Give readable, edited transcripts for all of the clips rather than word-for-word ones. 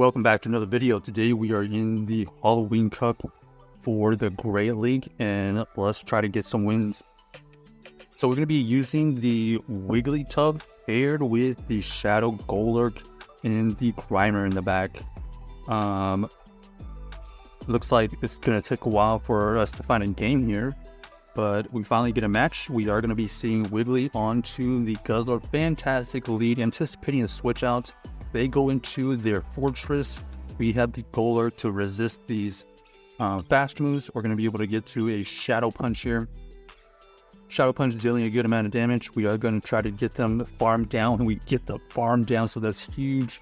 Welcome back to another video. Today we are in the Halloween Cup for the Great League, and let's try to get some wins. So we're going to be using the Wigglytuff paired with the Shadow GoLurk and the Grimer in the back. Looks like it's going to take a while for us to find a game here, but we finally get a match. We are going to be seeing Wiggly onto the Guzzler. Fantastic lead, anticipating a switch out. They go into their fortress. We have the GoLurk to resist these fast moves. We're going to be able to get to a Shadow Punch here. Shadow Punch dealing a good amount of damage. We are going to try to get them farmed down, and we get the farm down, so that's huge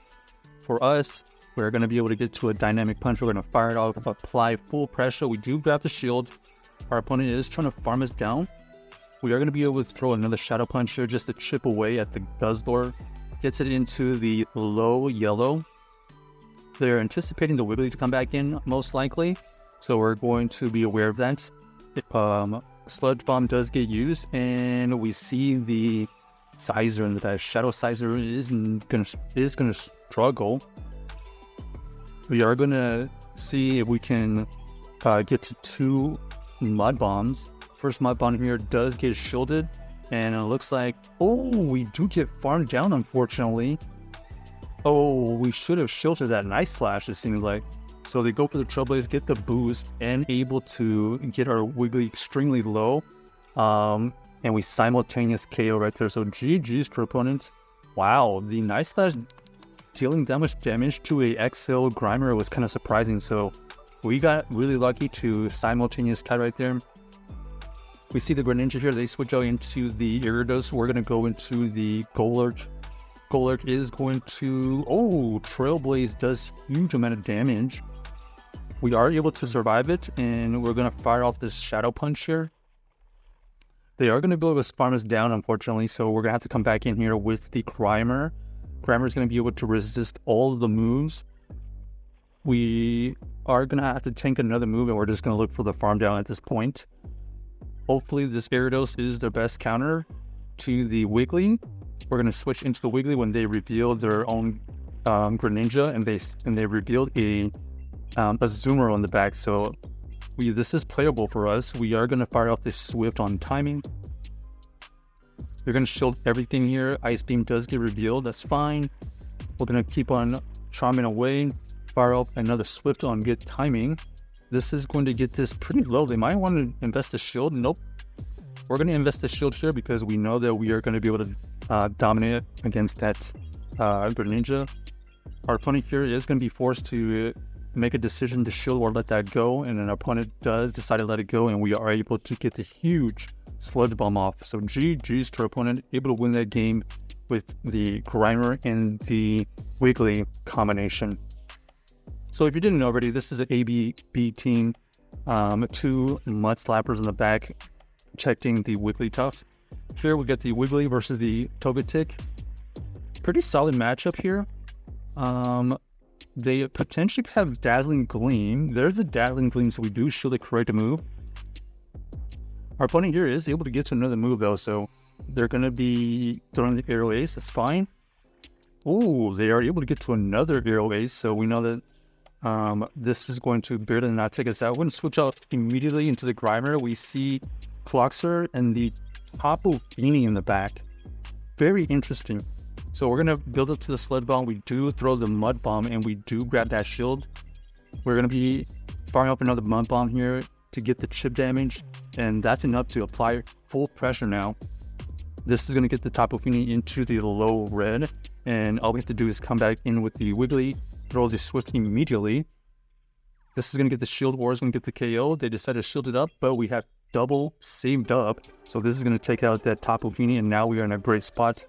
for us. We're going to be able to get to a Dynamic Punch. We're going to fire it off, apply full pressure. We do grab the shield. Our opponent is trying to farm us down. We are going to be able to throw another Shadow Punch here just to chip away at the Guzzler. Gets it into the low yellow. They're anticipating the Wiggly to come back in, most likely. So we're going to be aware of that. Sludge Bomb does get used, and we see the Sizer in the back. Shadow Sizer is gonna struggle. We are gonna see if we can get to 2 Mud Bombs. First Mud Bomb here does get shielded, and it looks like, oh, we do get farmed down, unfortunately. Oh, we should have shielded that Night Slash, it seems like. So they go for the Trailblaze, get the boost, and able to get our Wiggly extremely low. And we simultaneous KO right there. So GG's to opponents. Wow, the Night Slash dealing that much damage to a XL Grimer was kind of surprising. So we got really lucky to simultaneous tie right there. We see the Greninja here. They switch out into the Gyarados. We're going to go into the GoLurk. GoLurk is going to... Oh, Trailblaze does huge amount of damage. We are able to survive it, and we're going to fire off this Shadow Punch here. They are going to be able to farm us down, unfortunately, so we're going to have to come back in here with the Grimer. Grimer is going to be able to resist all of the moves. We are going to have to tank another move, and we're just going to look for the farm down at this point. Hopefully this Gyarados is their best counter to the Wiggly. We're going to switch into the Wiggly when they reveal their own Greninja, and they revealed a Zoomer on the back. So this is playable for us. We are going to fire off this Swift on timing. They're going to shield everything here. Ice Beam does get revealed. That's fine. We're going to keep on charming away. Fire off another Swift on good timing. This is going to get this pretty low. They might want to invest a shield. Nope. We're going to invest a shield here because we know that we are going to be able to dominate against that Greninja. Our opponent here is going to be forced to make a decision to shield or let that go, and an opponent does decide to let it go, and we are able to get the huge Sludge Bomb off. So GG's to our opponent, able to win that game with the Grimer and the Wiggly combination. So if you didn't know already, this is an ABB team. 2 Mud Slappers in the back protecting the Wigglytuff. Here we get the Wiggly versus the Togetic. Pretty solid matchup here. They potentially have Dazzling Gleam. There's the Dazzling Gleam, so we do shield the correct move. Our opponent here is able to get to another move though, so they're going to be throwing the Aerial Ace. That's fine. Oh, they are able to get to another Aerial Ace, so we know that this is going to barely not take us out. We're going to switch out immediately into the Grimer. We see Cloxer and the Tapu Fini in the back. Very interesting. So we're going to build up to the Sludge Bomb. We do throw the Mud Bomb, and we do grab that shield. We're going to be firing up another Mud Bomb here to get the chip damage, and that's enough to apply full pressure now. This is going to get the Tapu Fini into the low red, and all we have to do is come back in with the Wiggly, throw the Swift immediately. This is going to get the shield, or is going to get the KO. They decided to shield it up, but we have double saved up. So this is going to take out that Tapu Fini, and now we are in a great spot.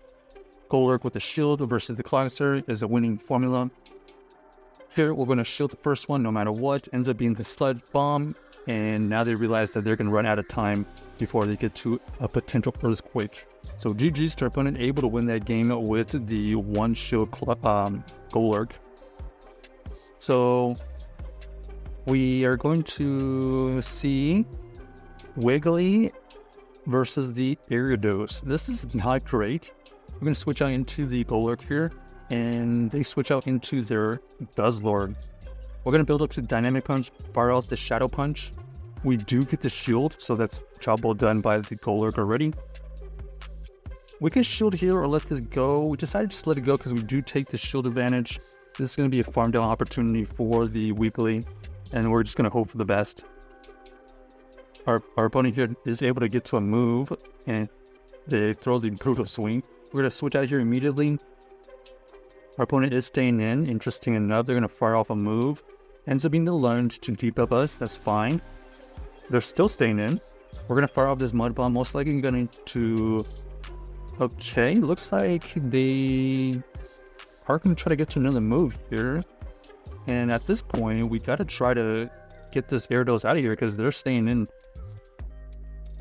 GoLurk with the shield versus the Cloxer is a winning formula. Here we're going to shield the first one no matter what. Ends up being the Sludge Bomb, and now they realize that they're going to run out of time before they get to a potential Earthquake. So GG's to our opponent, able to win that game with the 1 shield GoLurk. So we are going to see Wiggly versus the Gyarados. This is not great. We're going to switch out into the GoLurk here. and they switch out into their GoLurk. We're going to build up to Dynamic Punch, fire out the Shadow Punch. We do get the shield, so that's job well done by the GoLurk already. We can shield here or let this go. We decided to just let it go because we do take the shield advantage. This is going to be a farm down opportunity for the Wiggly, and we're just going to hope for the best. Our opponent here is able to get to a move, and they throw the Brutal Swing. We're going to switch out here immediately. Our opponent is staying in. Interesting enough, they're going to fire off a move. Ends up being the lunge to deep up us. That's fine. They're still staying in. We're going to fire off this Mud Bomb. Most likely going to... Okay, looks like they are going to try to get to another move here. And at this point, we got to try to get this Gyarados out of here because they're staying in.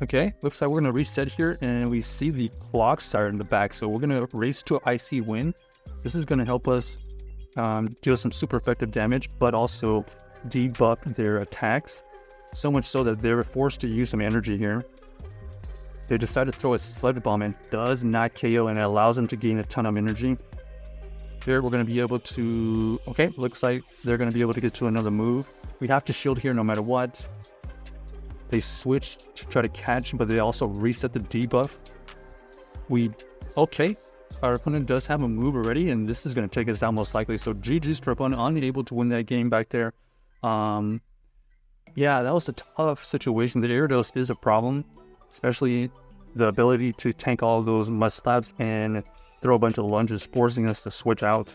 Okay, looks like we're going to reset here, and we see the clock siren in the back. So we're going to race to an Icy Wind. This is going to help us deal some super effective damage, but also debuff their attacks. So much so that they're forced to use some energy here. They decide to throw a Sludge Bomb and does not KO, and it allows them to gain a ton of energy. Here we're going to be able to... Okay, looks like they're going to be able to get to another move. We have to shield here no matter what. They switch to try to catch, but they also reset the debuff. Okay, our opponent does have a move already, and this is going to take us down most likely. So GG's to our opponent, unable to win that game back there. Yeah, that was a tough situation. The Gyarados is a problem, especially the ability to tank all of those mud slaps and throw a bunch of lunges, forcing us to switch out.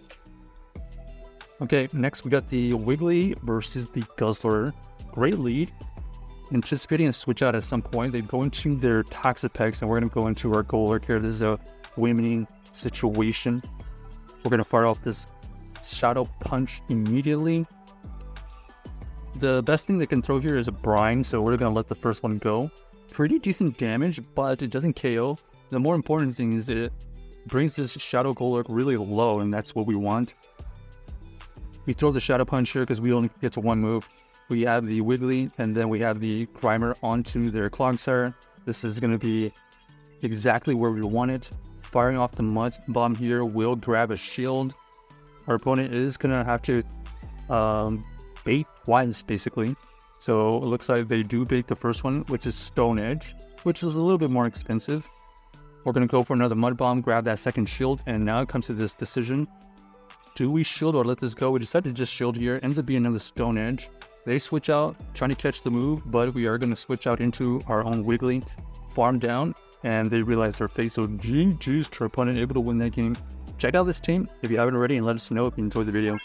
Okay, next we got the Wiggly versus the GoLurk. Great lead. Anticipating a switch out at some point. They go into their Toxapex, and we're going to go into our GoLurk here. This is a winning situation. We're going to fire off this Shadow Punch immediately. The best thing they can throw here is a Brine, so we're going to let the first one go. Pretty decent damage, but it doesn't KO. The more important thing is it brings this Shadow GoLurk really low, and that's what we want. We throw the Shadow Punch here because we only get to one move. We have the Wiggly, and then we have the Grimer onto their Clogsire. This is going to be exactly where we want it. Firing off the Mud Bomb here will grab a shield. Our opponent is going to have to bait twice, basically. So it looks like they do bait the first one, which is Stone Edge, which is a little bit more expensive. We're going to go for another Mud Bomb, grab that second shield, and now it comes to this decision. Do we shield or let this go? We decided to just shield here. Ends up being another Stone Edge. They switch out, trying to catch the move, but we are going to switch out into our own Wiggly, farm down, and they realize their fate. So GG's to our opponent, able to win that game. Check out this team if you haven't already, and let us know if you enjoyed the video.